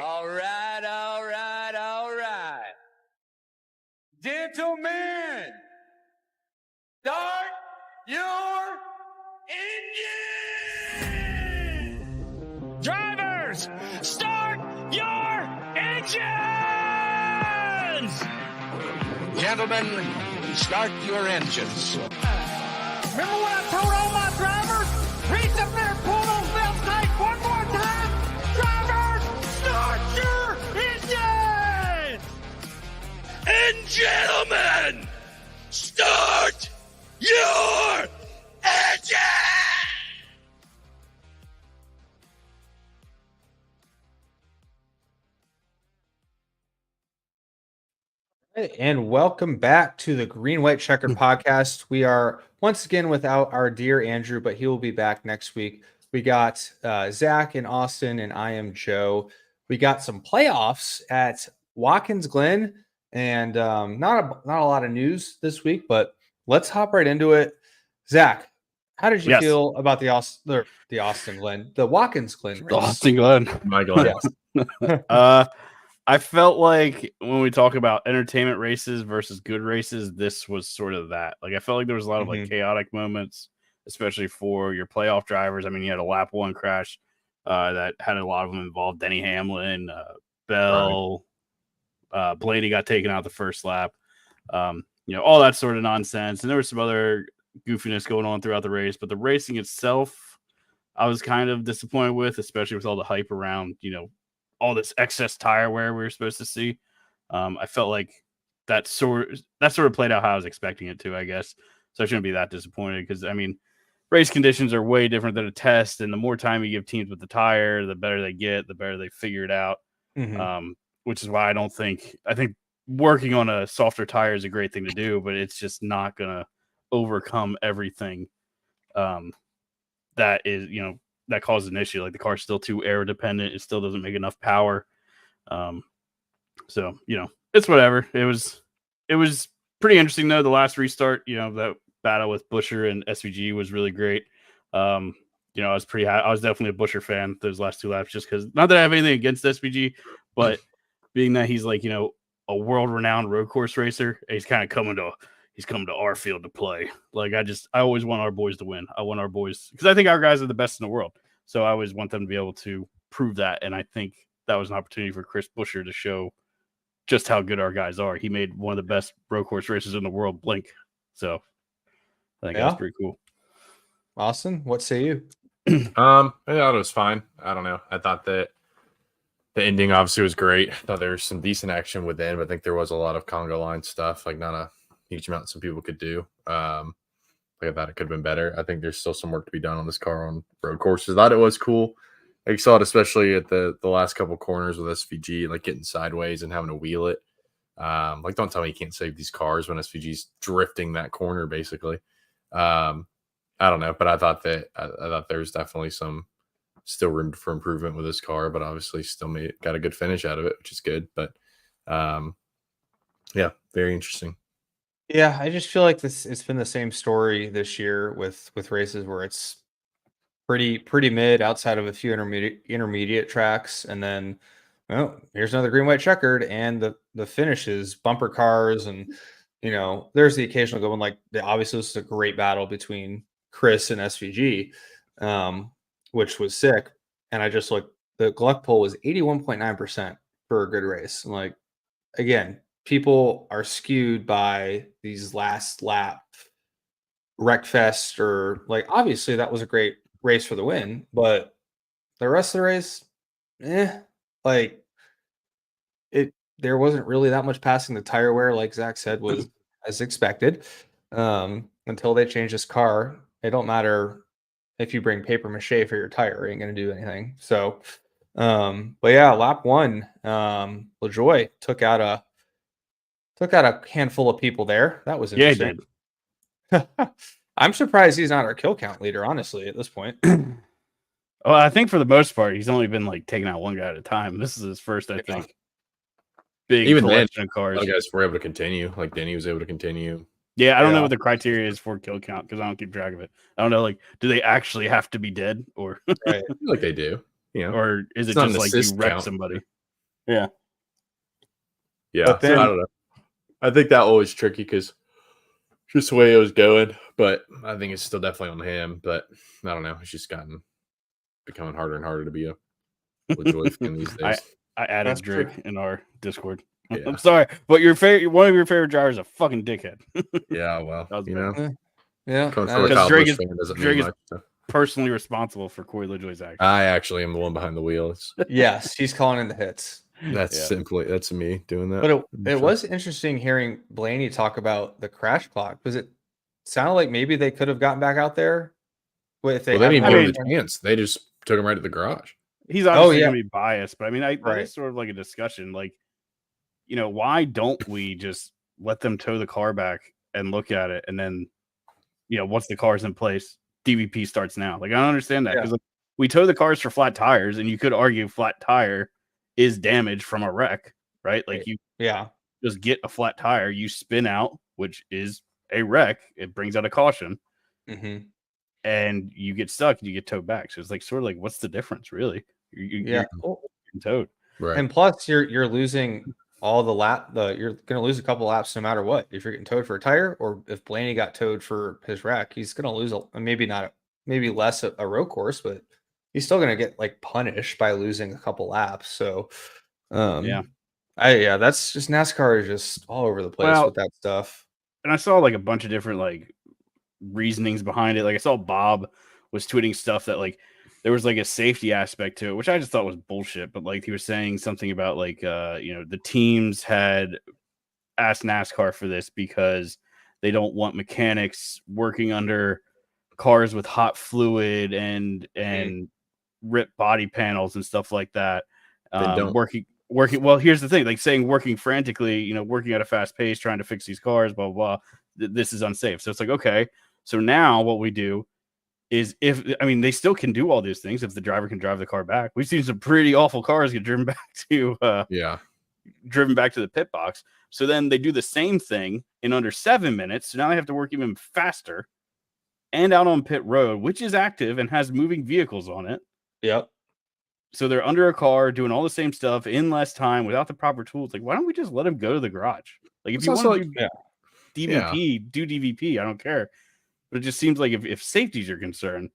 All right, all right, all right. Gentlemen, start your engine! Drivers, start your engines! Gentlemen, start your engines. Remember what I told all my drivers? Reach up there and pull those belts tight one more time. Drivers, start your engines! And gentlemen, start your engine! And welcome back to the Green White Checkered podcast. We are once again without our dear Andrew, but he will be back next week. We got Zach and Austin, and I am Joe. We got some playoffs at Watkins Glen, and not a lot of news this week, but let's hop right into it. Zach, how did you feel about the Watkins Glen race? Austin Glen. My God. Yes. I felt like when we talk about entertainment races versus good races, this was sort of that. Like, I felt like there was a lot of like chaotic moments, especially for your playoff drivers. I mean, you had a lap one crash that had a lot of them involved. Denny Hamlin, Bell, Blaney got taken out the first lap. All that sort of nonsense. And there was some other goofiness going on throughout the race, but the racing itself, I was kind of disappointed with, especially with all the hype around, all this excess tire wear we were supposed to see. I felt like that sort of played out how I was expecting it to, I guess. So I shouldn't be that disappointed because, I mean, race conditions are way different than a test. And the more time you give teams with the tire, the better they get, the better they figure it out. Which is why I think working on a softer tire is a great thing to do, but it's just not going to overcome everything that is, that causes an issue. Like, the car's still too air dependent. It still doesn't make enough power. So, it's whatever. It was pretty interesting though. The last restart, that battle with Buescher and SVG was really great. I was definitely a Buescher fan those last two laps, just because, not that I have anything against SVG, but being that he's like, a world renowned road course racer, he's kind of coming to our field to play. Like, I always want our boys to win. I want our boys, because I think our guys are the best in the world. So I always want them to be able to prove that. And I think that was an opportunity for Chris Buescher to show just how good our guys are. He made one of the best road course racers in the world blink. So I think that's pretty cool. Austin, what say you? I thought it was fine. I don't know. I thought that the ending obviously was great. I thought there was some decent action within, but I think there was a lot of conga line stuff, like not a huge amount some people could do. Like, I thought it could have been better. I think there's still some work to be done on this car on road courses. I thought it was cool. I saw it especially at the last couple corners with SVG, like getting sideways and having to wheel it. Like, don't tell me you can't save these cars when SVG's drifting that corner, basically. I don't know, but I thought there's definitely some still room for improvement with this car, but obviously still got a good finish out of it, which is good. But yeah, very interesting. Yeah, I just feel like it's been the same story this year with races where it's pretty mid outside of a few intermediate tracks, and then, well, here's another green white checkered, and the finishes, bumper cars, and there's the occasional going, like, obviously this is a great battle between Chris and SVG, which was sick. And I just looked, the Gluck poll was 81.9% for a good race. And, like, again, people are skewed by these last lap wreckfest, or, like, obviously that was a great race for the win, but the rest of the race, like, there wasn't really that much passing. The tire wear, like Zach said, was as expected, until they changed this car. It don't matter if you bring paper mache for your tire, it ain't going to do anything. So, but yeah, lap one, LaJoie took out a handful of people there. That was interesting. Yeah, he did. I'm surprised he's not our kill count leader, honestly, at this point. Well, I think for the most part, he's only been like taking out one guy at a time. This is his first, I think, big even collection then, of cars. I guess we're able to continue. Like, Denny was able to continue. Yeah, I don't know what the criteria is for kill count because I don't keep track of it. I don't know, like, do they actually have to be dead, or right? I feel like they do, or is it just like you wreck somebody? Yeah. Yeah, But then- I don't know. I think that was tricky because just the way it was going. But I think it's still definitely on him. But I don't know. It's just becoming harder and harder to be a LaJoy fan these days. I added That's Drake true. in our Discord. Yeah. I'm sorry, but one of your favorite drivers is a fucking dickhead. Yeah, well, That was you bad. know, Yeah, coming that from a is- Because Kyle Drake Busch is- fan doesn't Drake mean is- much. So. Personally responsible for Corey LaJoy's action. I actually am the one behind the wheel. yes, he's calling in the hits. That's me doing that. But it was interesting hearing Blaney talk about the crash clock because it sounded like maybe they could have gotten back out there. If they Well, they didn't hadn't- give him the chance. They just took him right at the garage. He's obviously yeah. going to be biased, but I mean, that Right. is sort of like a discussion. Like, why don't we just let them tow the car back and look at it, and then, once the car's in place, DVP starts now. Like, I don't understand that because we tow the cars for flat tires, and you could argue flat tire is damage from a wreck, right? Like, you just get a flat tire, you spin out, which is a wreck. It brings out a caution. Mm-hmm. And you get stuck and you get towed back. So it's like sort of like, what's the difference, really? You're getting towed, Right. And plus, you're losing all the you're going to lose a couple laps no matter what. If you're getting towed for a tire, or if Blaney got towed for his wreck, he's going to lose maybe less a road course, but he's still going to get like punished by losing a couple laps. So, that's just NASCAR is just all over the place with that stuff. And I saw like a bunch of different like reasonings behind it. Like I saw Bob was tweeting stuff that like there was like a safety aspect to it, which I just thought was bullshit. But like he was saying something about like the teams had asked NASCAR for this because they don't want mechanics working under cars with hot fluid and ripped body panels and stuff like that. Working. Well, here's the thing: like saying working frantically, working at a fast pace, trying to fix these cars, blah blah blah. This is unsafe. So it's like, okay. So now what we do is they still can do all these things if the driver can drive the car back. We've seen some pretty awful cars get driven back to the pit box. So then they do the same thing in under 7 minutes. So now they have to work even faster and out on pit road, which is active and has moving vehicles on it. Yep. So they're under a car doing all the same stuff in less time without the proper tools. Like, why don't we just let them go to the garage? Like, if you want to do DVP, do DVP. I don't care. But it just seems like if safeties are concerned,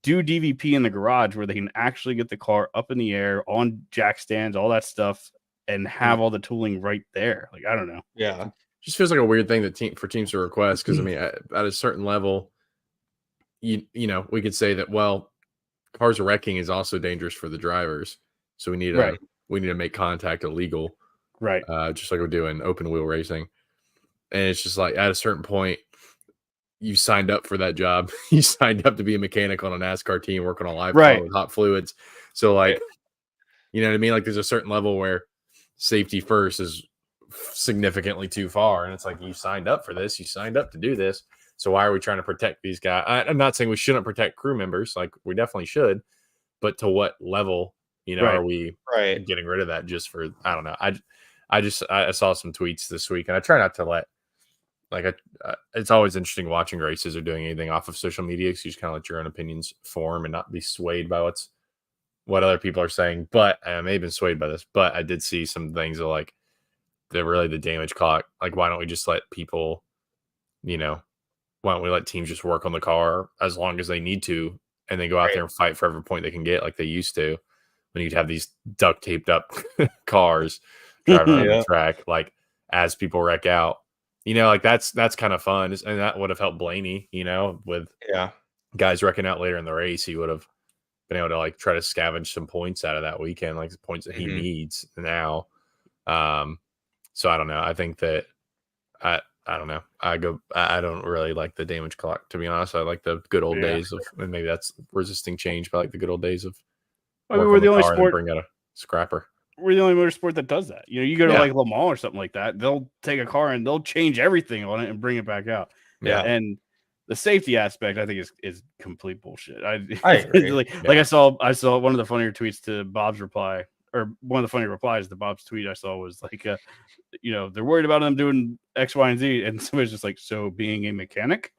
do DVP in the garage where they can actually get the car up in the air on jack stands, all that stuff, and have all the tooling right there. Like, I don't know. Yeah. Just feels like a weird thing for teams to request because, I mean, at a certain level, we could say that, well, cars wrecking is also dangerous for the drivers. So we need to make contact illegal. Right. Just like we do in open wheel racing. And it's just like at a certain point, you signed up for that job. You signed up to be a mechanic on a NASCAR team working on a live car with hot fluids. So like, you know what I mean? Like there's a certain level where safety first is significantly too far. And it's like, you signed up for this. You signed up to do this. So why are we trying to protect these guys? I'm not saying we shouldn't protect crew members. Like we definitely should. But to what level, are we getting rid of that just for, I don't know. I saw some tweets this week and I try not to let, it's always interesting watching races or doing anything off of social media because you just kind of let your own opinions form and not be swayed by what other people are saying. But I may have been swayed by this, but I did see some things that like the damage clock. Like, why don't we just let people, why don't we let teams just work on the car as long as they need to and then go out there and fight for every point they can get like they used to when you'd have these duct taped up cars driving around the track, like as people wreck out. Like that's kind of fun. And that would have helped Blaney, with guys wrecking out later in the race. He would have been able to like try to scavenge some points out of that weekend, like the points that he needs now. So I don't know. I think that I don't know. I don't really like the damage clock, to be honest. I like the good old days of, and maybe that's resisting change, but I like the good old days of we're the only sport bring out a scrapper. We're the only motorsport that does that. You go to like Le Mans or something like that. They'll take a car and they'll change everything on it and bring it back out. Yeah. And the safety aspect, I think, is complete bullshit. I agree. I saw one of the funnier tweets to Bob's reply, or one of the funnier replies to Bob's tweet I saw was like, they're worried about them doing X, Y, and Z. And somebody's just like, so being a mechanic?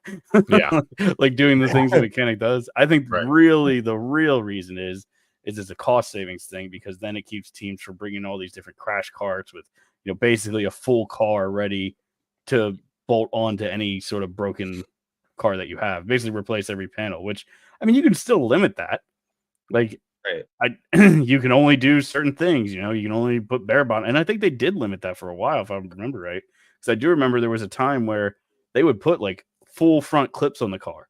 Yeah. Like doing the things a mechanic does. I think really the real reason is is it's a cost savings thing because then it keeps teams from bringing all these different crash carts with, basically a full car ready to bolt onto any sort of broken car that you have. Basically replace every panel, which, I mean, you can still limit that. Like, Right. You can only do certain things, you can only put bare bottom. And I think they did limit that for a while, if I remember right. Because I do remember there was a time where they would put like full front clips on the car.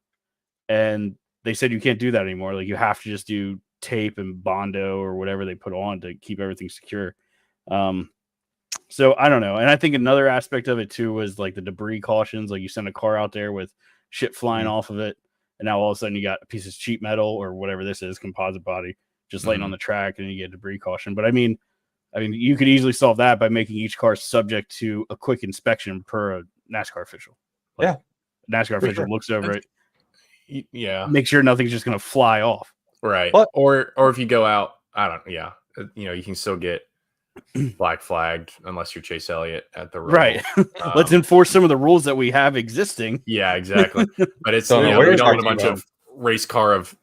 And they said you can't do that anymore. Like, you have to just do tape and Bondo or whatever they put on to keep everything secure. So I don't know. And I think another aspect of it too was like the debris cautions. Like, you send a car out there with shit flying off of it, and now all of a sudden you got a piece of sheet metal or whatever this is, composite body, just laying on the track, and you get a debris caution. But I mean, you could easily solve that by making each car subject to a quick inspection per a NASCAR official. Like, NASCAR official looks over it. Yeah. Make sure nothing's just going to fly off. Right. Or if you go out, I don't. Yeah. You can still get black flagged unless you're Chase Elliott at the road. Right. Let's enforce some of the rules that we have existing. Yeah, exactly. But it's we don't want a bunch of race car of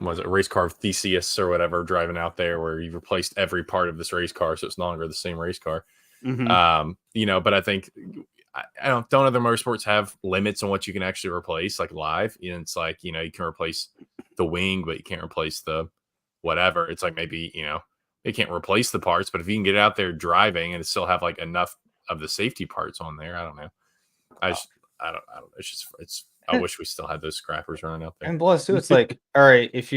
Theseus or whatever driving out there where you've replaced every part of this race car, so it's no longer the same race car. But I think don't other motorsports have limits on what you can actually replace, like live? And it's like, you can replace the wing, but you can't replace the whatever. It's like maybe, you can't replace the parts, but if you can get out there driving and still have like enough of the safety parts on there, I don't know. I don't. I wish we still had those scrappers running out there. And plus, too, it's like, all right, if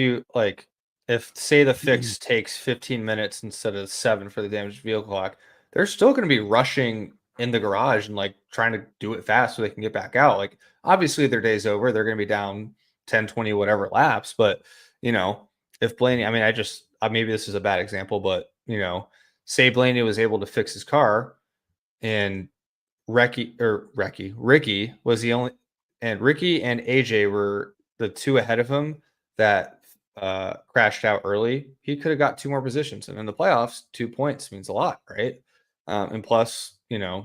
say the fix takes 15 minutes instead of 7 for the damaged vehicle clock, they're still going to be rushing in the garage and like trying to do it fast so they can get back out. Like, obviously their day's over. They're going to be down 10, 20, whatever laps. But, if Blaney, maybe this is a bad example, but, say Blaney was able to fix his car and Ricky was the only, and Ricky and AJ were the two ahead of him that crashed out early. He could have got 2 more positions. And in the playoffs, 2 points means a lot, right? And plus,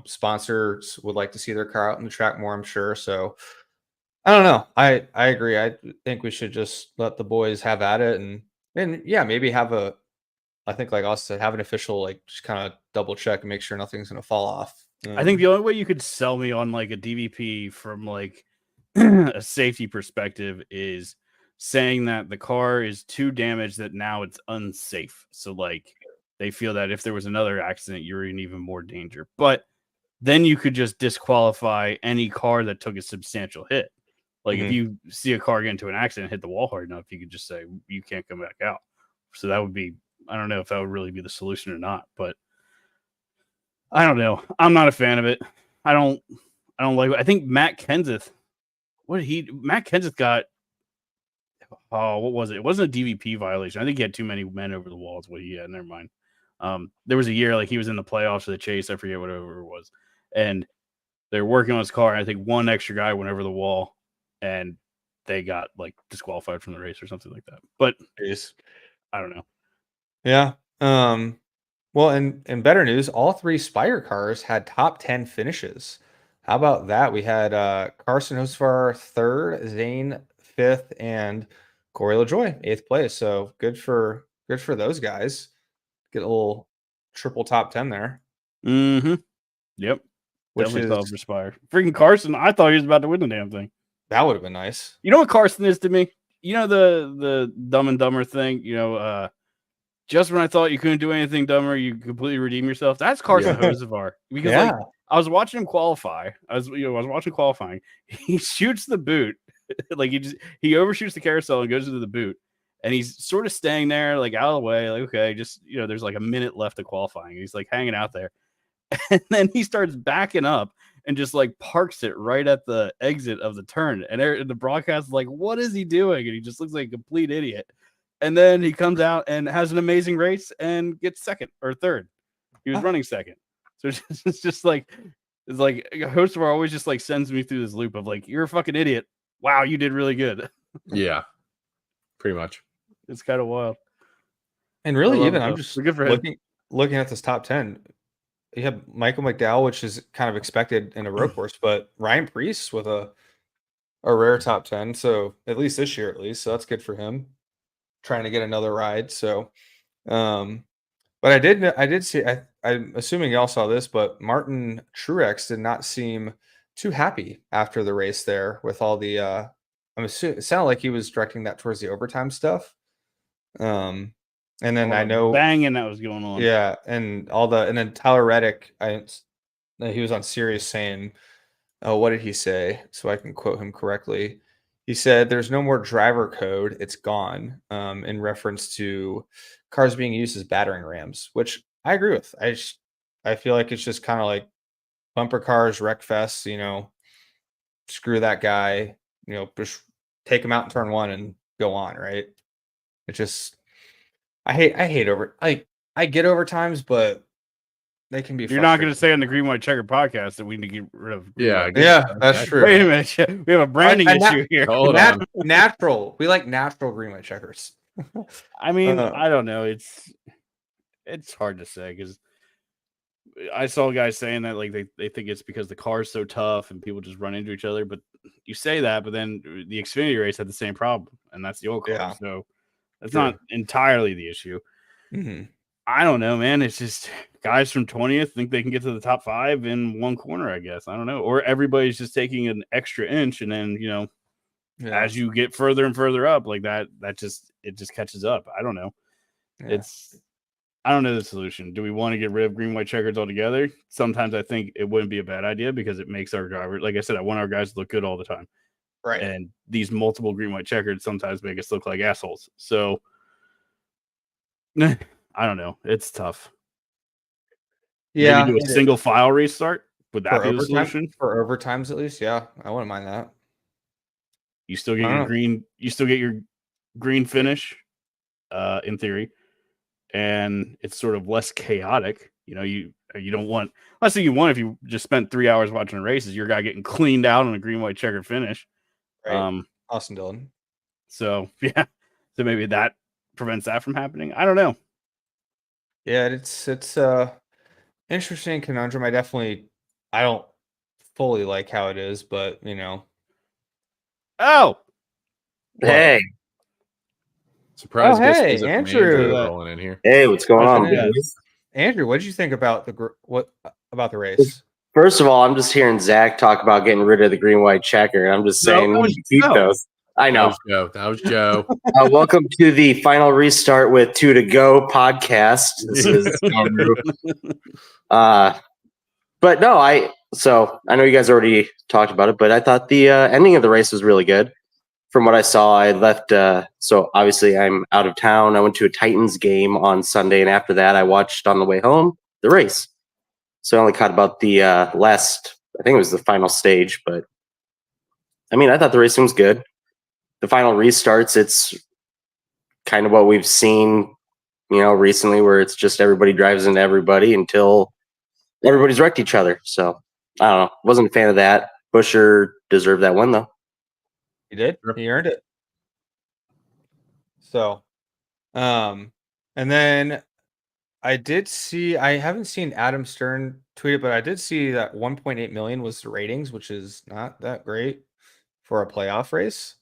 sponsors would like to see their car out in the track more, I'm sure. So I don't know. I agree. I think we should just let the boys have at it and yeah, maybe I think like Austin said, have an official like just kind of double check and make sure nothing's going to fall off. I think the only way you could sell me on like a DVP from like a safety perspective is saying that the car is too damaged that now it's unsafe. So like they feel that if there was another accident, you're in even more danger. But then you could just disqualify any car that took a substantial hit. Like if you see a car get into an accident, hit the wall hard enough, you could just say you can't come back out. So that would be, I don't know if that would really be the solution or not, but I don't know. I'm not a fan of it. I don't like it. I think Matt Kenseth got, what was it? It wasn't a DVP violation. I think he had too many men over the wall is what he had. Never mind. There was a year like he was in the playoffs for the chase. I forget whatever it was. And they're working on his car. And I think one extra guy went over the wall and they got like disqualified from the race or something like that. But I don't know. Yeah. Well, and better news, all 3 Spire cars had top 10 finishes. How about that? We had Carson Hocevar 3rd, Zane 5th, and Corey LaJoie 8th place. So good for those guys. Get a little triple top 10 there. Yep. Which definitely is Spire. Freaking Carson, I thought he was about to win the damn thing. That would have been nice. You know what Carson is to me? You know the Dumb and Dumber thing? Just when I thought you couldn't do anything dumber, you completely redeem yourself. That's Carson Hocevar. Because like I was watching him qualify. I was watching qualifying. He shoots the boot. Like he overshoots the carousel and goes into the boot. And he's sort of staying there, like out of the way, like, okay, just there's like a minute left of qualifying. He's like hanging out there. And then he starts backing up and just like parks it right at the exit of the turn. And the broadcast is like, what is he doing? And he just looks like a complete idiot. And then he comes out and has an amazing race and gets 2nd or 3rd. He was running 2nd. So it's just like, Hocevar always just like sends me through this loop of like, you're a fucking idiot. Wow, you did really good. Yeah, pretty much. It's kind of wild. And really, even I'm just good for looking at this top 10. You have Michael McDowell, which is kind of expected in a road course, but Ryan Preece with a rare top 10. So at least this year, so that's good for him. Trying to get another ride. So But I did see. I'm assuming y'all saw this, but Martin Truex did not seem too happy after the race there with all the. I'm assuming it sounded like he was directing that towards the overtime stuff. And then I know banging that was going on. Yeah, and then Tyler Reddick, he was on Sirius saying, "Oh, what did he say?" So I can quote him correctly. He said, "There's no more driver code; it's gone." In reference to cars being used as battering rams, which I agree with. I feel like it's just kind of like bumper cars, wreck fest. Screw that guy. Just take him out in turn one and go on. Right? It just I hate I get overtimes, but they can be. You're not going to say on the Green White Checker podcast that we need to get rid of. That's true. Wait a minute, we have a branding issue here. Hold on. Natural. We like natural Green White Checkers. I mean, I don't know. It's hard to say because I saw guys saying that like they think it's because the car's so tough and people just run into each other. But you say that, but then the Xfinity race had the same problem, and that's the old car. Yeah. So that's not entirely the issue. Mm-hmm. I don't know, man. It's just guys from 20th think they can get to the top 5 in one corner, I guess. I don't know. Or everybody's just taking an extra inch, and then as you get further and further up, like that just catches up. I don't know. Yeah. I don't know the solution. Do we want to get rid of Green White Checkers altogether? Sometimes I think it wouldn't be a bad idea because it makes our driver, like I said, I want our guys to look good all the time. Right. And these multiple Green White Checkers sometimes make us look like assholes. So I don't know. It's tough. Yeah. Maybe do a single file restart. Would that be the solution? For overtimes, at least, yeah. I wouldn't mind that. You still get your green. You still get your green finish, in theory, and it's sort of less chaotic. You don't want. Let's say you want if you just spent 3 hours watching the races, your guy getting cleaned out on a green white checker finish. Right. Austin Dillon. So yeah, so maybe that prevents that from happening. I don't know. Yeah, it's interesting conundrum. I don't fully like how it is, but Oh, hey, surprise! Hey, visit from Andrew. rolling in here. hey, what's going on? Andrew, what did you think about the race? First of all, I'm just hearing Zach talk about getting rid of the green white checker, and I'm just saying keep those. I know. That was Joe. Welcome to the final restart with 2 to Go podcast. This is Andrew. But no, I know you guys already talked about it, but I thought the ending of the race was really good. From what I saw, I left. So obviously, I'm out of town. I went to a Titans game on Sunday, and after that, I watched on the way home the race. So I only caught about the last. I think it was the final stage, but I mean, I thought the racing was good. The final restarts, it's kind of what we've seen, recently, where it's just everybody drives into everybody until everybody's wrecked each other. So I don't know. Wasn't a fan of that. Busher deserved that win, though. He did. He earned it. So, and then I did see. I haven't seen Adam Stern tweet it, but I did see that 1.8 million was the ratings, which is not that great for a playoff race.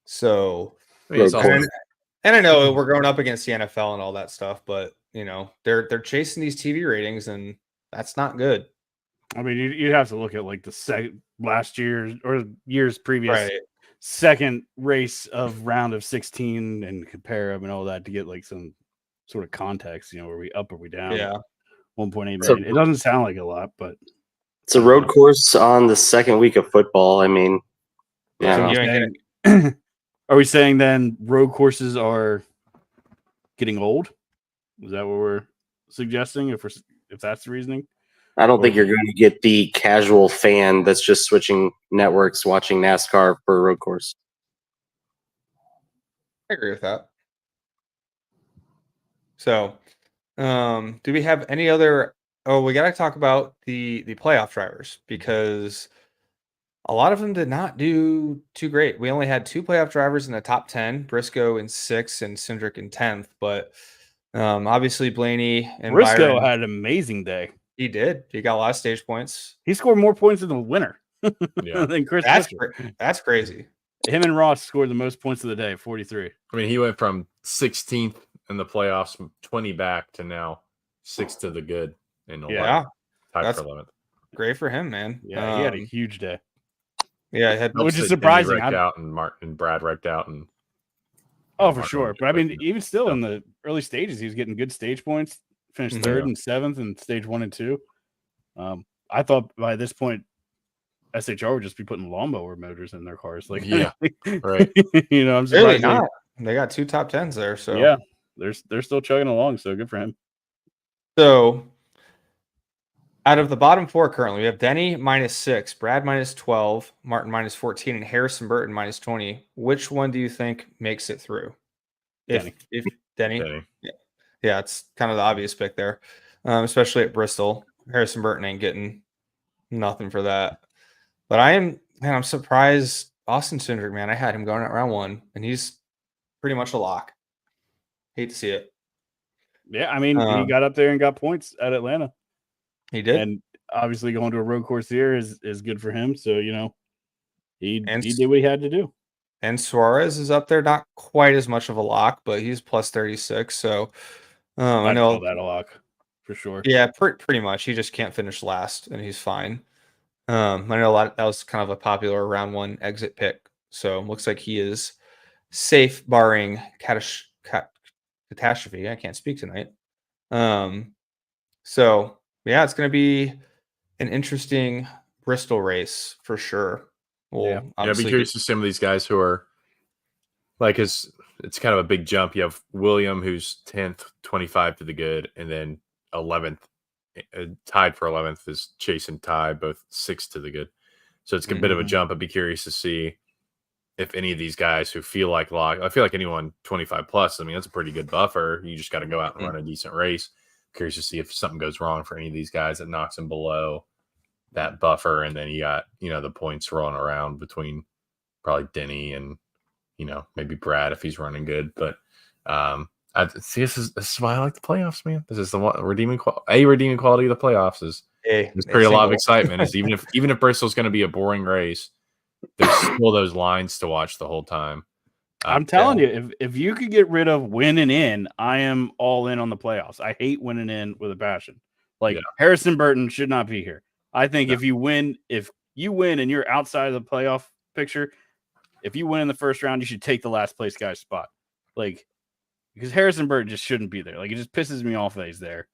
So, and I know we're going up against the NFL and all that stuff, but they're chasing these TV ratings, and that's not good. I mean, you'd have to look at like the last year's or years previous. Right. Second race of round of 16 and compare them and all that to get like some sort of context, were we up or we down? Yeah. 1.8 million. It doesn't sound like a lot, but it's a road course on the second week of football. I mean, are we saying then road courses are getting old? Is that what we're suggesting? If that's the reasoning? I don't think you're going to get the casual fan that's just switching networks watching NASCAR for a road course. I agree with that. So, do we have any other? Oh, we got to talk about the playoff drivers because a lot of them did not do too great. We only had 2 playoff drivers in the top 10, Briscoe in 6th and Cindric in 10th. But obviously Blaney and Briscoe Byron, had an amazing day. He did. He got a lot of stage points. He scored more points than the winner. Than Chris. That's crazy. Him and Ross scored the most points of the day, 43. I mean, he went from 16th in the playoffs, 20 back to now 6 to the good in 11. Yeah, Tied that's for 11th. great for him, man. Yeah, he had a huge day. Yeah, he had, Which is Helps that surprising. Denny wrecked out and Martin and Brad wrecked out and Oh, for Martin sure. was But I mean, quick. even still in the early stages, he was getting good stage points. Finished third and seventh in stage 1 and 2. I thought by this point, SHR would just be putting lawnmower motors in their cars. Like, Yeah, right. You know, I'm really surprised. not. They got 2 top 10s there. So Yeah, they're still chugging along. So good for him. So out of the bottom 4 currently, we have Denny -6, Brad -12, Martin -14, and Harrison Burton -20. Which one do you think makes it through? If Denny. Yeah, it's kind of the obvious pick there, especially at Bristol. Harrison Burton ain't getting nothing for that. But I'm surprised. Austin Cindric, man, I had him going at round 1, and he's pretty much a lock. Hate to see it. Yeah, I mean, he got up there and got points at Atlanta. He did. And obviously going to a road course here is good for him. So, you know, he did what he had to do. And Suarez is up there, not quite as much of a lock, but he's plus 36. So I know call that a lock for sure. Yeah, pretty much. He just can't finish last, and he's fine. I know that was kind of a popular round 1 exit pick. So looks like he is safe, barring catastrophe. I can't speak tonight. So yeah, it's going to be an interesting Bristol race for sure. I'd be curious to see some of these guys who are like, it's kind of a big jump. You have William, who's 10th, 25 to the good, and then 11th, tied for 11th is Chase and Ty, both 6 to the good. So it's a bit of a jump. I'd be curious to see if any of these guys who feel like lock, I feel like anyone 25 plus, I mean, that's a pretty good buffer. You just got to go out and run a decent race. Curious to see if something goes wrong for any of these guys that knocks them below that buffer. And then you got, the points rolling around between probably Denny and, maybe Brad if he's running good. But this is why I like the playoffs, man. This is the one redeeming quality of the playoffs is it's create a lot of excitement. Is even if Bristol's going to be a boring race, there's still those lines to watch the whole time. I'm telling you, if you could get rid of winning in, I am all in on the playoffs. I hate winning in with a passion. Like Harrison Burton should not be here. I think if you win and you're outside of the playoff picture, if you win in the first round, you should take the last place guy's spot. Like, because Harrison Burton just shouldn't be there. Like, it just pisses me off that he's there,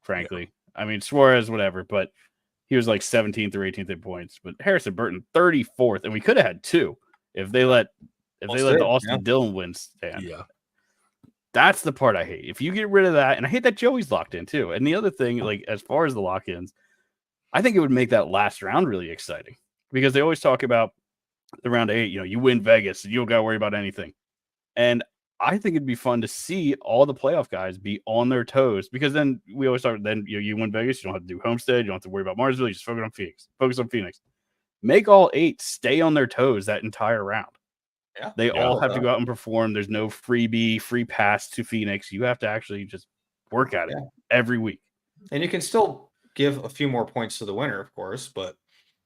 frankly. Yeah. I mean, Suarez, whatever, but he was like 17th or 18th in points. But Harrison Burton, 34th, and we could have had 2 if they let the Austin Dillon win stand. Yeah. That's the part I hate. If you get rid of that, and I hate that Joey's locked in too. And the other thing, like as far as the lock-ins, I think it would make that last round really exciting because they always talk about the round 8, you win Vegas, and you don't got to worry about anything. And I think it'd be fun to see all the playoff guys be on their toes because then we always start. Then you win Vegas, you don't have to do Homestead, you don't have to worry about Marsville. You just focus on Phoenix. Make all 8 stay on their toes that entire round. Yeah, they all have to go out and perform. There's no free pass to Phoenix. You have to actually just work at it every week. And you can still give a few more points to the winner, of course. But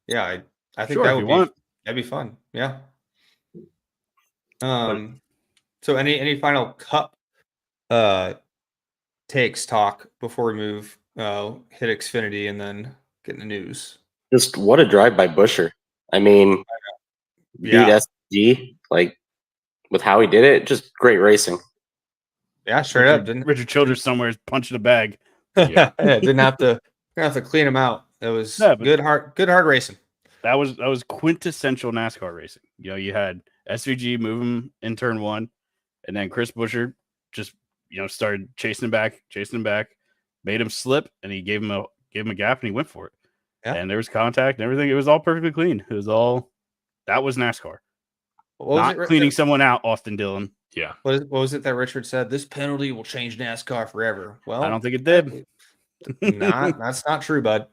yeah, I think that'd be fun. Yeah. So any final cup talk before we move hit Xfinity and then get in the news? Just what a drive by Busher. I mean, beat SG like with how he did it, just great racing. Yeah, straight up. Richard Childress somewhere is punching a bag. Didn't have to clean him out. It was good hard racing. That was quintessential NASCAR racing. You had SVG move him in turn 1, and then Chris Buescher just started chasing him back, made him slip, and he gave him a gap, and he went for it. Yeah. And there was contact and everything. It was all perfectly clean. That was NASCAR. Not cleaning someone out, Austin Dillon. Yeah. What was it that Richard said? This penalty will change NASCAR forever. Well, I don't think it did. That's not true, bud.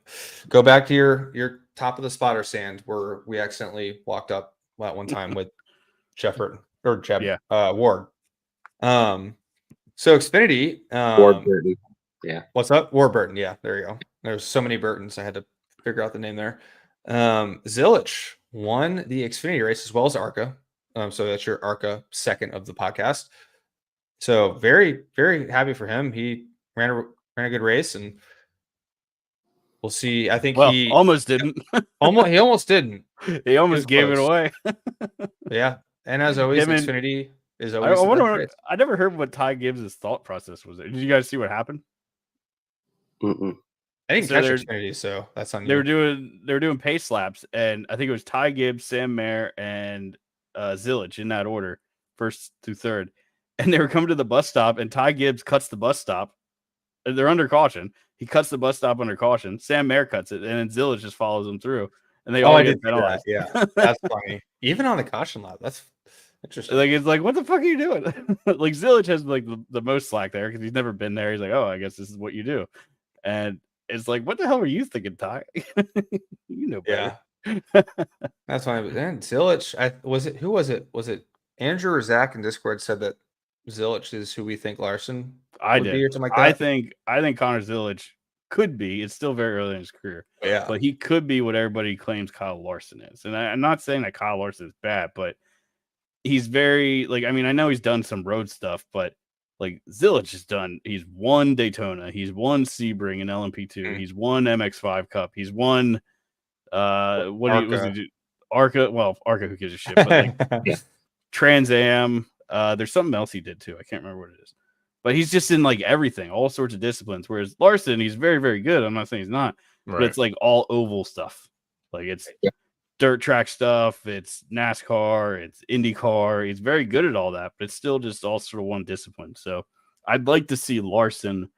Go back to your top of the spotter stand where we accidentally walked up that one time with Ward. So Xfinity. Ward Burton. Yeah. What's up? Ward Burton. Yeah, there you go. There's so many Burtons. I had to figure out the name there. Zilich won the Xfinity race as well as ARCA. So that's your ARCA second of the podcast. So very, very happy for him. He ran a good race, and we'll see. I think he almost didn't. almost didn't. He almost gave close. it away. Yeah, and as always, Xfinity is always. I the wonder. best race. I never heard what Ty Gibbs' thought process was. Did you guys see what happened? Mm-mm. I didn't catch Xfinity, so that's on you. They were doing pace laps, and I think it was Ty Gibbs, Sam Mayer, and Zillage in that order, first through third. And they were coming to the bus stop, and Ty Gibbs cuts the bus stop. They're under caution. He cuts the bus stop under caution. Sam Mayer cuts it, and then Zillage just follows him through. And they all get penalized. Yeah, that's funny. Even on the caution lap, that's interesting. Like, it's like, what the fuck are you doing? Like, Zillage has like the most slack there because he's never been there. He's like, oh, I guess this is what you do. And it's like, what the hell were you thinking, Ty? You know better. Yeah. That's funny. But then Zillage, who was it? Was it Andrew or Zach in Discord said that Zillage is who we think Larson would be or something like that? I think Connor Zillage could be. It's still very early in his career. Yeah. But he could be what everybody claims Kyle Larson is. And I'm not saying that Kyle Larson is bad, but he's very, like, I mean, I know he's done some road stuff, but like Zillage has done, he's won Daytona, he's won Sebring and LMP2, he's won MX5 Cup, he's won was he? Arca. Well, Arca, who gives a shit? But like Trans Am. There's something else he did too. I can't remember what it is. But he's just in like everything, all sorts of disciplines. Whereas Larson, he's very, very good. I'm not saying he's not, but it's like all oval stuff. Like it's dirt track stuff, it's NASCAR, it's IndyCar. He's very good at all that, but it's still just all sort of one discipline. So I'd like to see Larson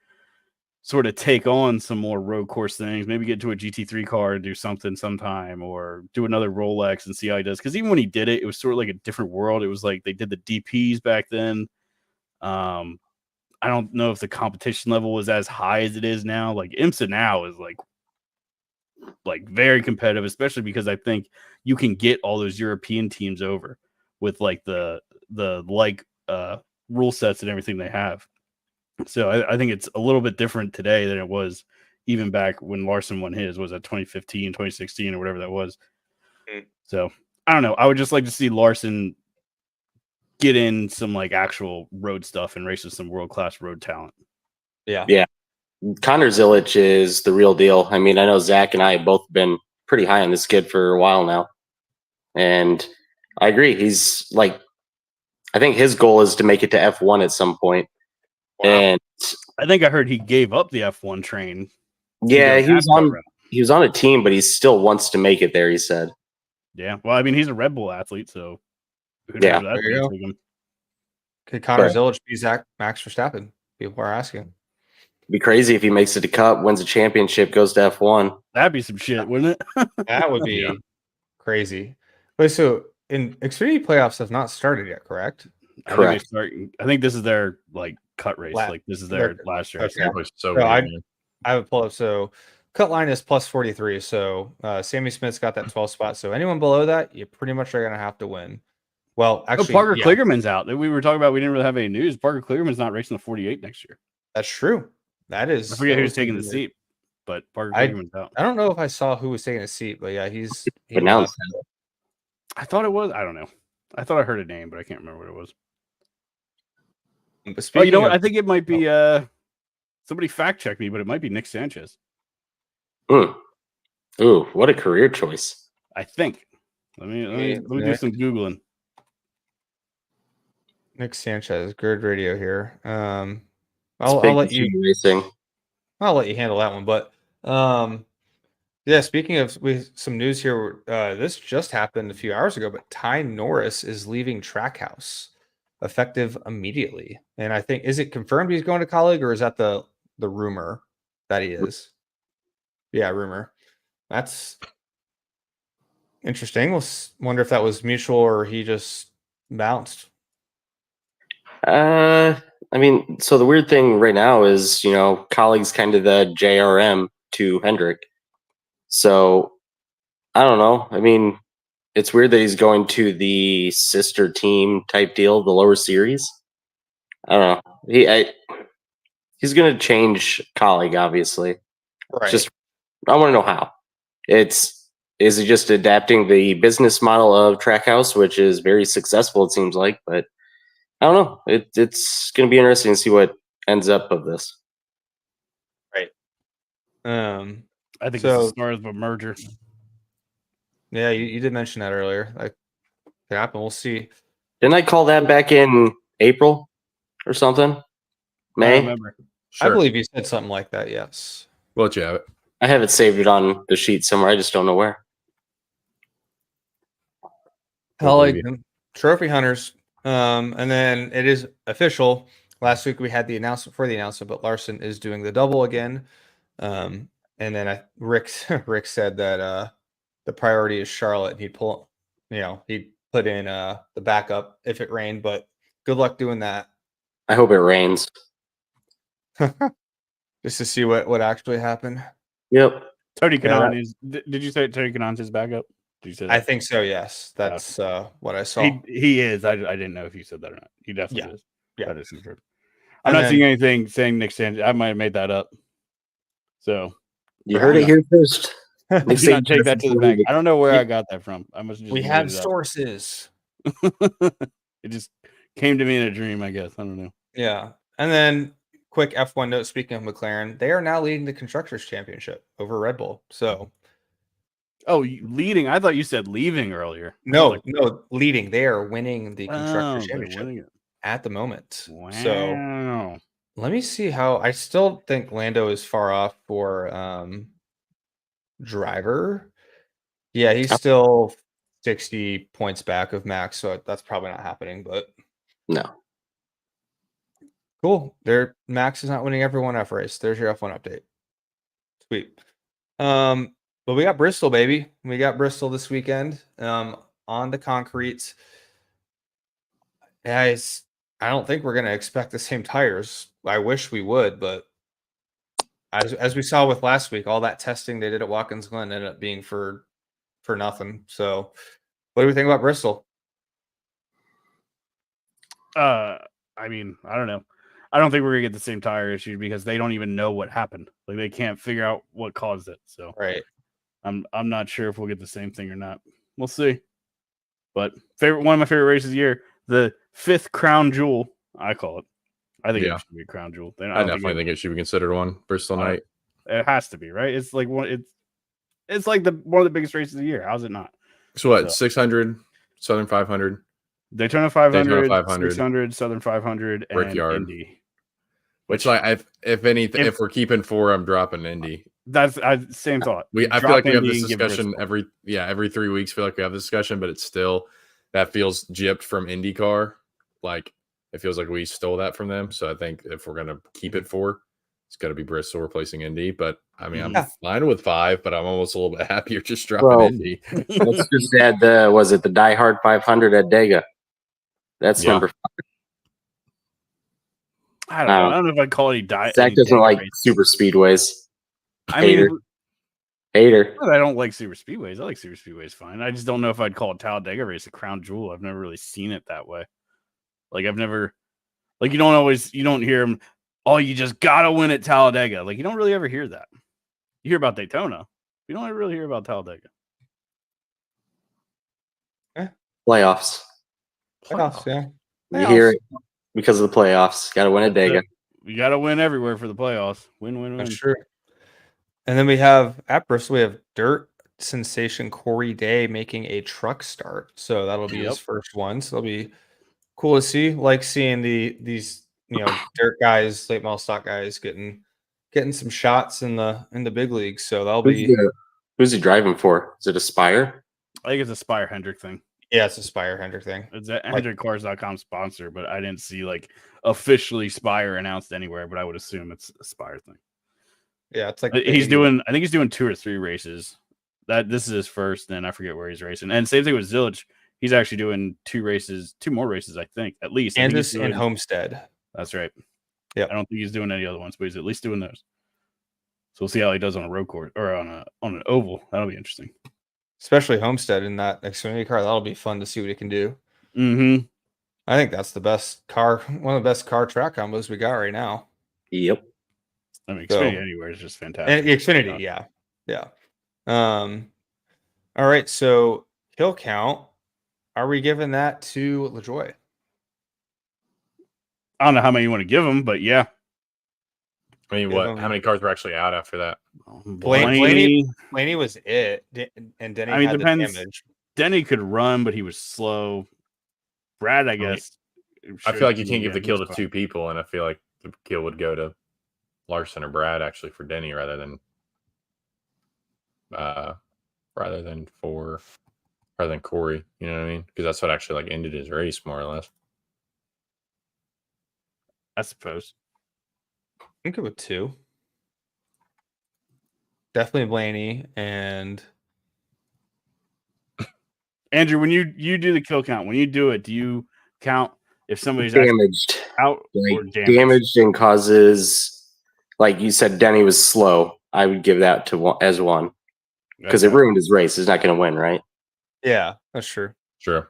sort of take on some more road course things, maybe get to a GT3 car and do something sometime, or do another Rolex and see how he does. Because even when he did it, it was sort of like a different world. It was like they did the DPs back then. I don't know if the competition level was as high as it is now. Like IMSA now is like very competitive, especially because I think you can get all those European teams over with like the rule sets and everything they have. So I think it's a little bit different today than it was even back when Larson won his, was at 2015, 2016, or whatever that was. So I don't know. I would just like to see Larson get in some like actual road stuff and race with some world-class road talent. Yeah. Connor Zillage is the real deal. I mean, I know Zach and I have both been pretty high on this kid for a while now. And I agree. He's like, I think his goal is to make it to F1 at some point. Wow. And I think I heard he gave up the F1 train. Yeah, he was on a team, but he still wants to make it there, he said. Yeah. Well, I mean, he's a Red Bull athlete, so who knows? Yeah. There you go. Could Connor Zillage be Max Verstappen? People are asking. It'd be crazy if he makes it to Cup, wins a championship, goes to F1. That'd be some shit, wouldn't it? That would be crazy. Wait, so in Xfinity playoffs have not started yet, correct? Correct. I think this is their like cut race. Like this is their last year. Okay. So I have it pulled up. So cut line is plus 43. So Sammy Smith's got that 12 spot. So anyone below that, you pretty much are going to have to win. Well, actually, Parker Kligerman's out. We were talking about, we didn't really have any news. Parker Kligerman's not racing the 48 next year. That's true. That is. I forget who's taking the seat, but Parker Kligerman's out. I don't know if I saw who was taking a seat, but yeah, he announced. I thought it was. I don't know. I thought I heard a name, but I can't remember what it was. But you know what? I think it might be somebody fact check me, but it might be Nick Sanchez. Ooh, what a career choice! I think. Let me do some Googling. Nick Sanchez, Grid Radio here. I'll let you racing. I'll let you handle that one. But yeah, speaking of some news here, this just happened a few hours ago, but Ty Norris is leaving Trackhouse effective immediately. And I think, is it confirmed he's going to college, or is that the rumor that he is? Yeah, rumor. That's interesting. We'll wonder if that was mutual or he just bounced. I mean, so the weird thing right now is, colleague's kind of the JRM to Hendrick. So I don't know. I mean, it's weird that he's going to the sister team type deal, the lower series. I don't know. He's going to change colleague, obviously. Right. I want to know how. Is he just adapting the business model of Trackhouse, which is very successful, it seems like, but I don't know. It's going to be interesting to see what ends up of this. Right. I think it's So the start of a merger. yeah, you did mention that earlier. Like, it happen. We'll see. Didn't I call that back in April or something? I May? don't remember. I Sure. believe you said something like that. Yes. We'll let you have it. I have it saved on the sheet somewhere. I just don't know where. I like you. them. Trophy hunters. And then it is official. Last week we had the announcement for the announcement, but Larson is doing the double again. And then Rick said that the priority is Charlotte. He'd put in the backup if it rained, but good luck doing that. I hope it rains. Just to see what actually happened. Yep. Tony Kanaan is. Did you say Tony Kanaan's his backup? Did you say that? I think so. Yes, that's what I saw. He is. I didn't know if you said that or not. He definitely is. Yeah. That is confirmed. I'm not seeing anything saying Nick Sanchez. I might have made that up. So You heard it here first. do not take that to the bank. I don't know where I got that from. I must have just we made have it up. sources. It just came to me in a dream, I guess. I don't know. Yeah. And then quick F1 note, speaking of McLaren, they are now leading the Constructors' Championship over Red Bull. So leading. I thought you said leaving earlier. no, leading. They are winning the Constructors' They're Championship winning it. at the moment. Wow. So let me see how I still think Lando is far off for driver. Yeah, he's still 60 points back of Max, so that's probably not happening, but No. cool. Max is not winning every one F race. There's your F1 update. Sweet. But we got Bristol, baby. We got Bristol this weekend. On the concrete. Guys, I don't think we're gonna expect the same tires. I wish we would, but as we saw with last week, all that testing they did at Watkins Glen ended up being for nothing. So what do we think about Bristol? I mean, I don't know. I don't think we're gonna get the same tire issue because they don't even know what happened. Like they can't figure out what caused it. So Right. I'm not sure if we'll get the same thing or not. We'll see. But one of my favorite races of the year, the 5th crown jewel, I call it. I think it should be a crown jewel. I definitely think it should be considered one. Bristol night. It has to be, right? It's like it's like one of the biggest races of the year. How's it not? So what? 600, Southern 500, Daytona 500, 500, 600, Southern 500, and Brickyard. Indy. Which if we're keeping 4, I'm dropping Indy. That's same thought. I feel like we have this discussion every 3 weeks. Feel like we have this discussion, but it's still that feels gypped from IndyCar. Like it feels like we stole that from them. So I think if we're gonna keep it 4, it's got to be Bristol replacing Indy. But I mean, I'm fine with 5, but I'm almost a little bit happier just dropping Indy. Let's just add the Die Hard 500 at Dega. That's number 5. I don't know if I'd call it Zach doesn't like super speedways. Hater. I don't like super speedways. I like super speedways fine. I just don't know if I'd call a Talladega race a crown jewel. I've never really seen it that way. Like I've never, like you don't hear them. Oh, you just gotta win at Talladega. Like you don't really ever hear that. You hear about Daytona. You don't ever really hear about Talladega. Playoffs. Yeah. You hear it because of the playoffs. Got to win at Dega. You got to win everywhere for the playoffs. Win. That's true. And then we have at Bristol, we have dirt sensation Corey Day making a truck start. So that'll be his first one. So it'll be cool to see. Like seeing these dirt guys, late model stock guys getting some shots in the big leagues. So that'll be who's he driving for? Is it Aspire? I think it's a Spire Hendrick thing. Yeah, it's a Spire Hendrick thing. It's a HendrickCars.com sponsor, but I didn't see like officially Spire announced anywhere, but I would assume it's a Spire thing. Yeah, it's like I think he's doing 2 or 3 races. This is his first, and I forget where he's racing. And same thing with Zillage. He's actually doing 2 more races, I think, at least. Kansas and Homestead. That's right. Yeah. I don't think he's doing any other ones, but he's at least doing those. So we'll see how he does on a road course or on an oval. That'll be interesting. Especially Homestead in that Xfinity car. That'll be fun to see what he can do. Mm-hmm. I think that's the best car, one of the best car track combos we got right now. Yep. I mean, Xfinity anywhere is just fantastic. And Xfinity, yeah. All right, so kill count. Are we giving that to LaJoy? I don't know how many you want to give him, but yeah. I mean, what? How many cars were actually out after that? Blaney was it, and Denny I mean, had depends. the damage. Denny could run, but he was slow. Brad, I guess. I feel like you can't give the kill to two people, and I feel like the kill would go to Larson or Brad actually for Denny rather than Corey. You know what I mean? Because that's what actually like ended his race more or less. I suppose. I think it would 2. Definitely Blaney and Andrew, when you do the kill count, when you do it, do you count if somebody's damaged out like or damaged? Damaged and causes, like you said, Denny was slow. I would give that to one, as one because it ruined his race. He's not going to win, right? Yeah, that's true. True.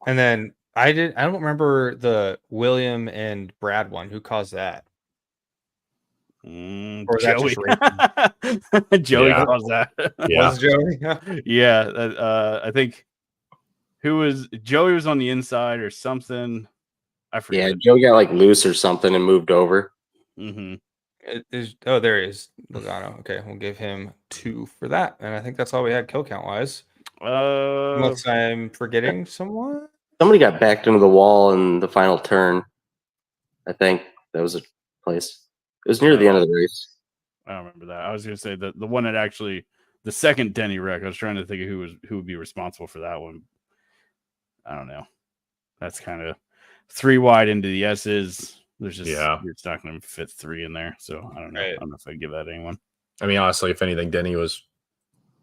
And then I don't remember the William and Brad one. Who caused that? Or Joey. Joey caused that. Yeah. Was Joey? Yeah. I think Joey was on the inside or something. I forget. Yeah, Joey got like loose or something and moved over. Mm-hmm. There he is. Logano. Okay, we'll give him 2 for that. And I think that's all we had kill count wise. Unless I'm forgetting someone. Somebody got backed into the wall in the final turn. I think that was a place. It was near the end of the race. I don't remember that. I was going to say the one that actually the second Denny wreck. I was trying to think of who would be responsible for that one. I don't know. That's kind of 3 wide into the S's. There's just it's not going to fit 3 in there. So I don't know. I don't know if I'd give that to anyone. I mean, honestly, if anything, Denny was.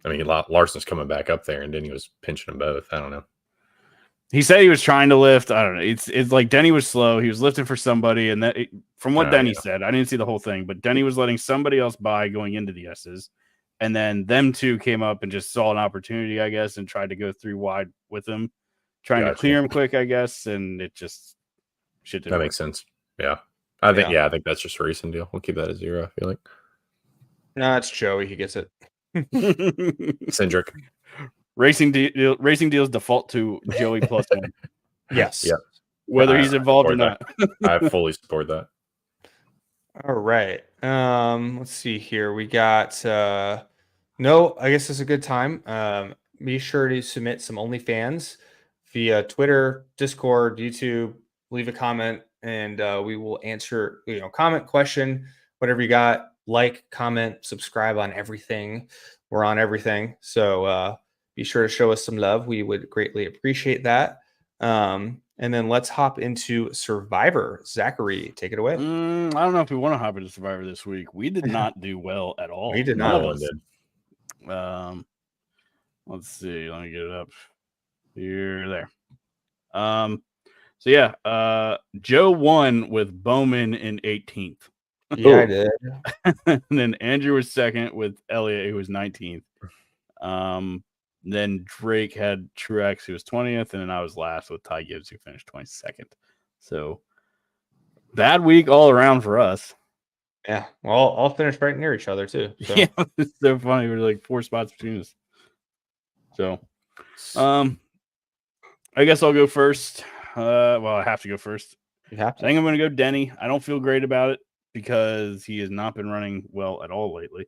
I mean, Larson's coming back up there, and Denny was pinching them both. I don't know. He said he was trying to lift. I don't know. It's like Denny was slow. He was lifting for somebody, and from what Denny said, I didn't see the whole thing, but Denny was letting somebody else by going into the S's, and then them two came up and just saw an opportunity, I guess, and tried to go 3 wide with him, trying to clear him quick, I guess, and it just shit didn't That work. makes sense. Yeah, I think that's just a racing deal. We'll keep that at 0. I feel like. No, it's Joey. He gets it. Cindric. Racing deals default to Joey plus 1. Yes. Yeah. Whether he's involved or not. I fully support that. All right. Let's see here. We got no, I guess it's a good time. Be sure to submit some OnlyFans via Twitter, Discord, YouTube. Leave a comment and we will answer, comment, question, whatever you got. Like, comment, subscribe on everything. We're on everything. So be sure to show us some love. We would greatly appreciate that. And then let's hop into Survivor. Zachary, take it away. I don't know if we want to hop into Survivor this week. We did not do well at all. We did No not. one did. Let's see. Let me get it up. Here, there. So yeah, Joe won with Bowman in 18th. Yeah, I did. And then Andrew was second with Elliott, who was 19th. Then Drake had Truex, who was 20th, and then I was last with Ty Gibbs, who finished 22nd. So bad week all around for us. Yeah, well, all finished right near each other too. So. Yeah, it's so funny. We're like 4 spots between us. So, I guess I'll go first. Well, I have to go first. You have to. I think I'm going to go Denny. I don't feel great about it because he has not been running well at all lately,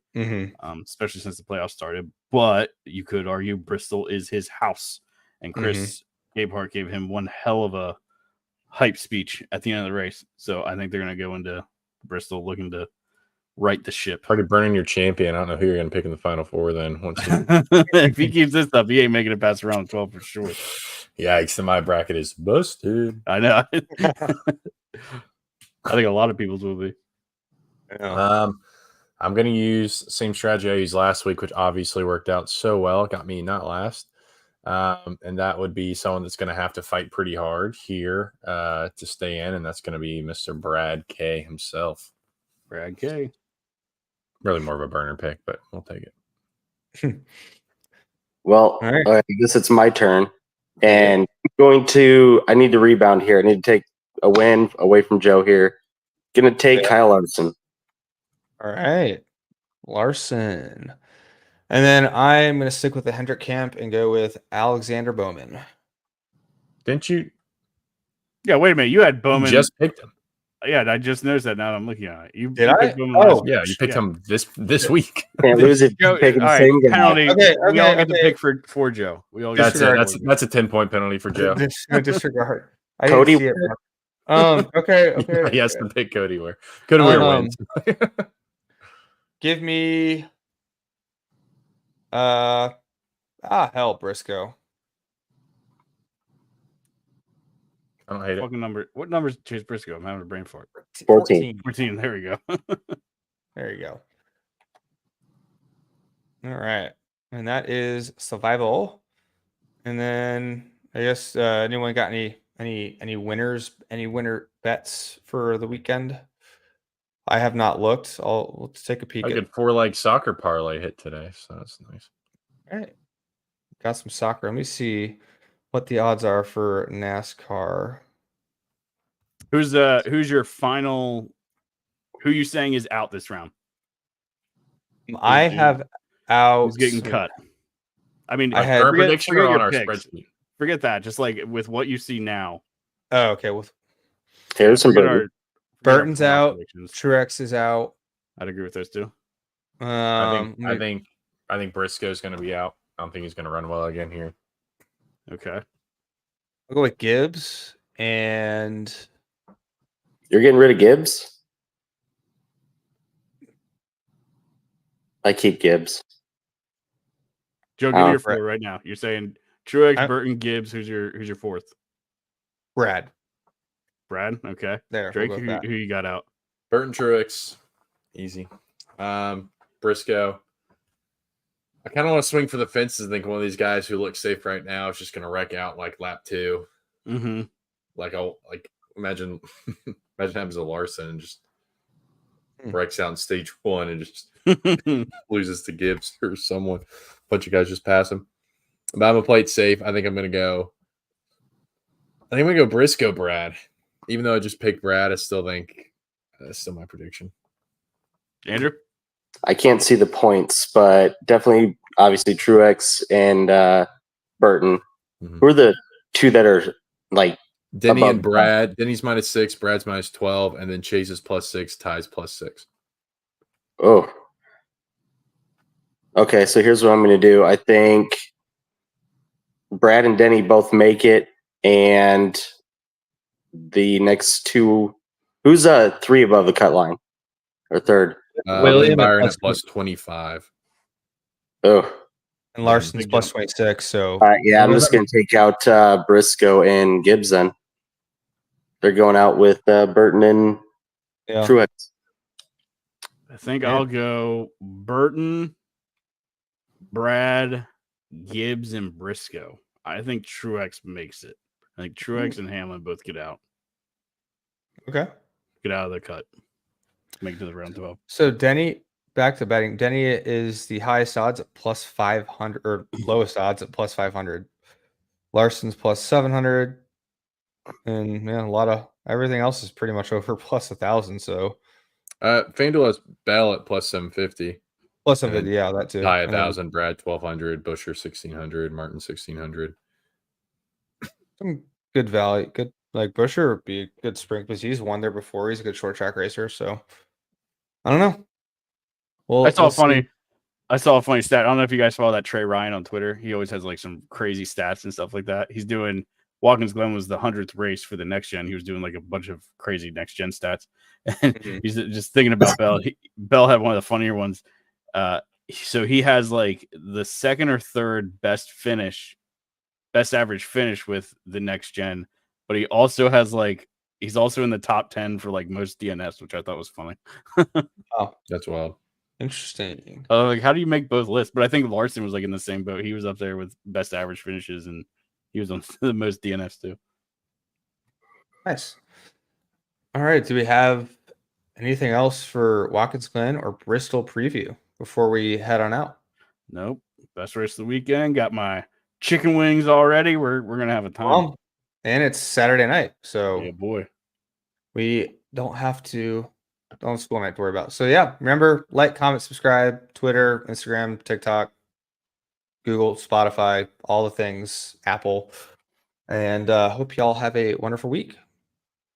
especially since the playoffs started. But you could argue Bristol is his house, and Chris Gabehart gave him one hell of a hype speech at the end of the race. So I think they're going to go into Bristol looking to right the ship. Already burning your champion. I don't know who you're going to pick in the final 4 then. If he keeps this up, he ain't making it past round 12 for sure. Yikes, my bracket is busted. I know. I think a lot of people's will be. Yeah. I'm going to use the same strategy I used last week, which obviously worked out so well. It got me not last. And that would be someone that's going to have to fight pretty hard here to stay in, and that's going to be Mr. Brad K himself. Brad K. Really more of a burner pick, but we'll take it. Well, right. I guess it's my turn. And I need to rebound here. I need to take a win away from Joe here. Going to take Kyle Larson. All right. Larson. And then I'm going to stick with the Hendrick camp and go with Alexander Bowman. Didn't you? Yeah, wait a minute. You had You Bowman. just picked him. Yeah, I just noticed that now that I'm looking at it. You Did I? picked Bowman Oh, last week. Yeah, you picked him this week. Can't lose if Joe, you pick the all right, same guy. penalty. Okay, We all okay, get to okay. pick for Joe. We all get That's to it. pick That's a 10-point penalty for Joe. Disregard. I Cody didn't see it. Okay. He has to pick Cody Ware. Cody Ware wins. Give me Briscoe. I don't hate it. fucking number. What number is Chase Briscoe? I'm having a brain fart. 14. 14. There we go. There you go. All right. And that is survival. And then I guess anyone got any winners, any winner bets for the weekend? I have not looked. Let's take a peek. A good 4-leg soccer parlay hit today, so that's nice. All right. Got some soccer. Let me see what the odds are for NASCAR. Who's your final? Who you saying is out this round? I have out. Who's getting cut? I mean, I had- Our forget prediction your on our picks. spreadsheet. Forget that. Just like with what you see now. Oh, okay. Well, Harrison Forget Burton. Burton's forget our out. predictions. Truex is out. I'd agree with those two. I think Briscoe's going to be out. I don't think he's going to run well again here. Okay. I'll go with Gibbs and You're getting rid of Gibbs? I keep Gibbs. Joe, give me your Brett. four right now. You're saying Truex, I- Burton, Gibbs. Who's your fourth? Brad. Brad. Okay. There. Drake, we'll go with who you got out? Burton, Truex, easy. Briscoe. I kind of want to swing for the fences and think one of these guys who looks safe right now is just going to wreck out like lap 2. Mm-hmm. Imagine happens to Larson and just wrecks out in stage 1 and just loses to Gibbs or someone. A bunch of guys just pass him. But I'm gonna play it safe. I think I'm gonna go Briscoe, Brad. Even though I just picked Brad, I still think that's still my prediction. Andrew? I can't see the points, but definitely, obviously, Truex and Burton. Mhm. Who are the two that are like Denny above and Brad. Denny's -6, Brad's -12, and then Chase is +6, Ty's +6. Oh. Okay, so here's what I'm going to do. I think Brad and Denny both make it, and the next two. Who's 3 above the cut line or third? William Byron at at +25. Oh, and Larson's Big plus jump. 26. So all right. Yeah, I'm just going to take out Briscoe and Gibbs. Then they're going out with Burton and yeah. Truex. I think Yeah. I'll go Burton, Brad, Gibbs, and Briscoe. I think Truex makes it. I think Truex and Hamlin both get out. Okay. Get out of the cut. Make it to the round 12. So Denny, back to betting. Denny is the highest odds at +500 or lowest odds at +500. Larson's +700, and a lot of everything else is pretty much over +1,000. So FanDuel has Bell at +750. +750, And yeah, that too. Ty And then 1,000, Brad 1,200, Busher 1,600, Martin 1,600. some good value. Good, like Busher would be a good spring because he's won there before. He's a good short track racer. So I don't know. Well, I saw we'll see. a funny stat. I don't know if you guys follow that Trey Ryan on Twitter. He always has like some crazy stats and stuff like that. He's doing Watkins Glen was the 100th race for the next gen. He was doing like a bunch of crazy next gen stats. And Mhm. he's just thinking about Bell. Bell had one of the funnier ones. So he has like the second or third best average finish with the next gen, but he also has like he's also in the top 10 for like most DNFs, which I thought was funny. Oh, That's wild. interesting. Like, how do you make both lists? But I think Larson was like in the same boat. He was up there with best average finishes, and he was on the most DNFs too. Nice. All right. Do we have anything else for Watkins Glen or Bristol preview before we head on out? Nope. Best race of the weekend. Got my chicken wings already. We're gonna have a time. And it's Saturday night, so Yeah, boy. we don't have to school night to worry about. So yeah, remember, like, comment, subscribe, Twitter, Instagram, TikTok, Google, Spotify, all the things, Apple. And hope y'all have a wonderful week.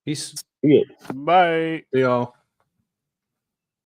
Peace. Bye. See y'all.